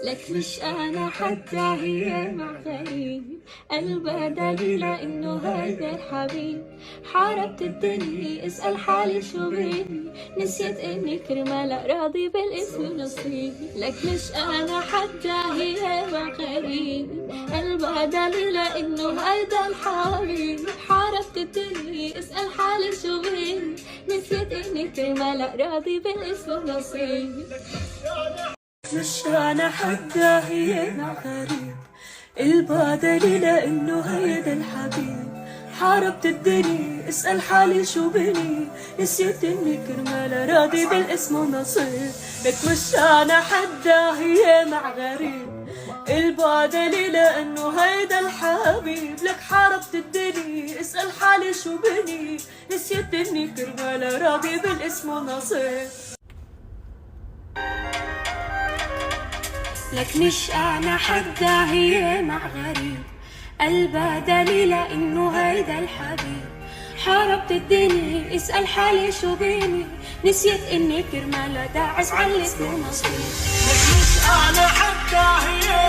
لك مش أنا حتى هي مع غريب، قلبها دليل إنه هيدا الحبيب. حاربت الدنيا اسأل حالي شو بيني، نسيت إني كرمالها راضي بالاسم نصيب. لك مش أنا حتى هي مع غريب، قلبها دليل إنه هيدا الحبيب. حاربت الدنيا اسأل حالي شو بيني، نسيت إني كرمالها راضي بالاسم نصيب. مش أنا حتى هي مع غريب، قلبها دليل إنه هيدا الحبيب. حاربت الدنيا اسأل حالي شو بني، نسيت إني كرمالها راضي بالاسم ونصيب. لك مش أنا حتى هي مع غريب، قلبها دليل إنه هيدا الحبيب. لك حاربت الدنيا اسأل حالي شو بني، نسيت إني كرمالها راضي بالاسم ونصيب. لك مش أنا حتى هي مع غريب، قلبها دليلة إنه هيدا الحبيب. حاربت الدنيا اسأل حالي شو بيني، نسيت إني كرمالها داعس على الاسم ونصيب. لك مش أنا حتى هي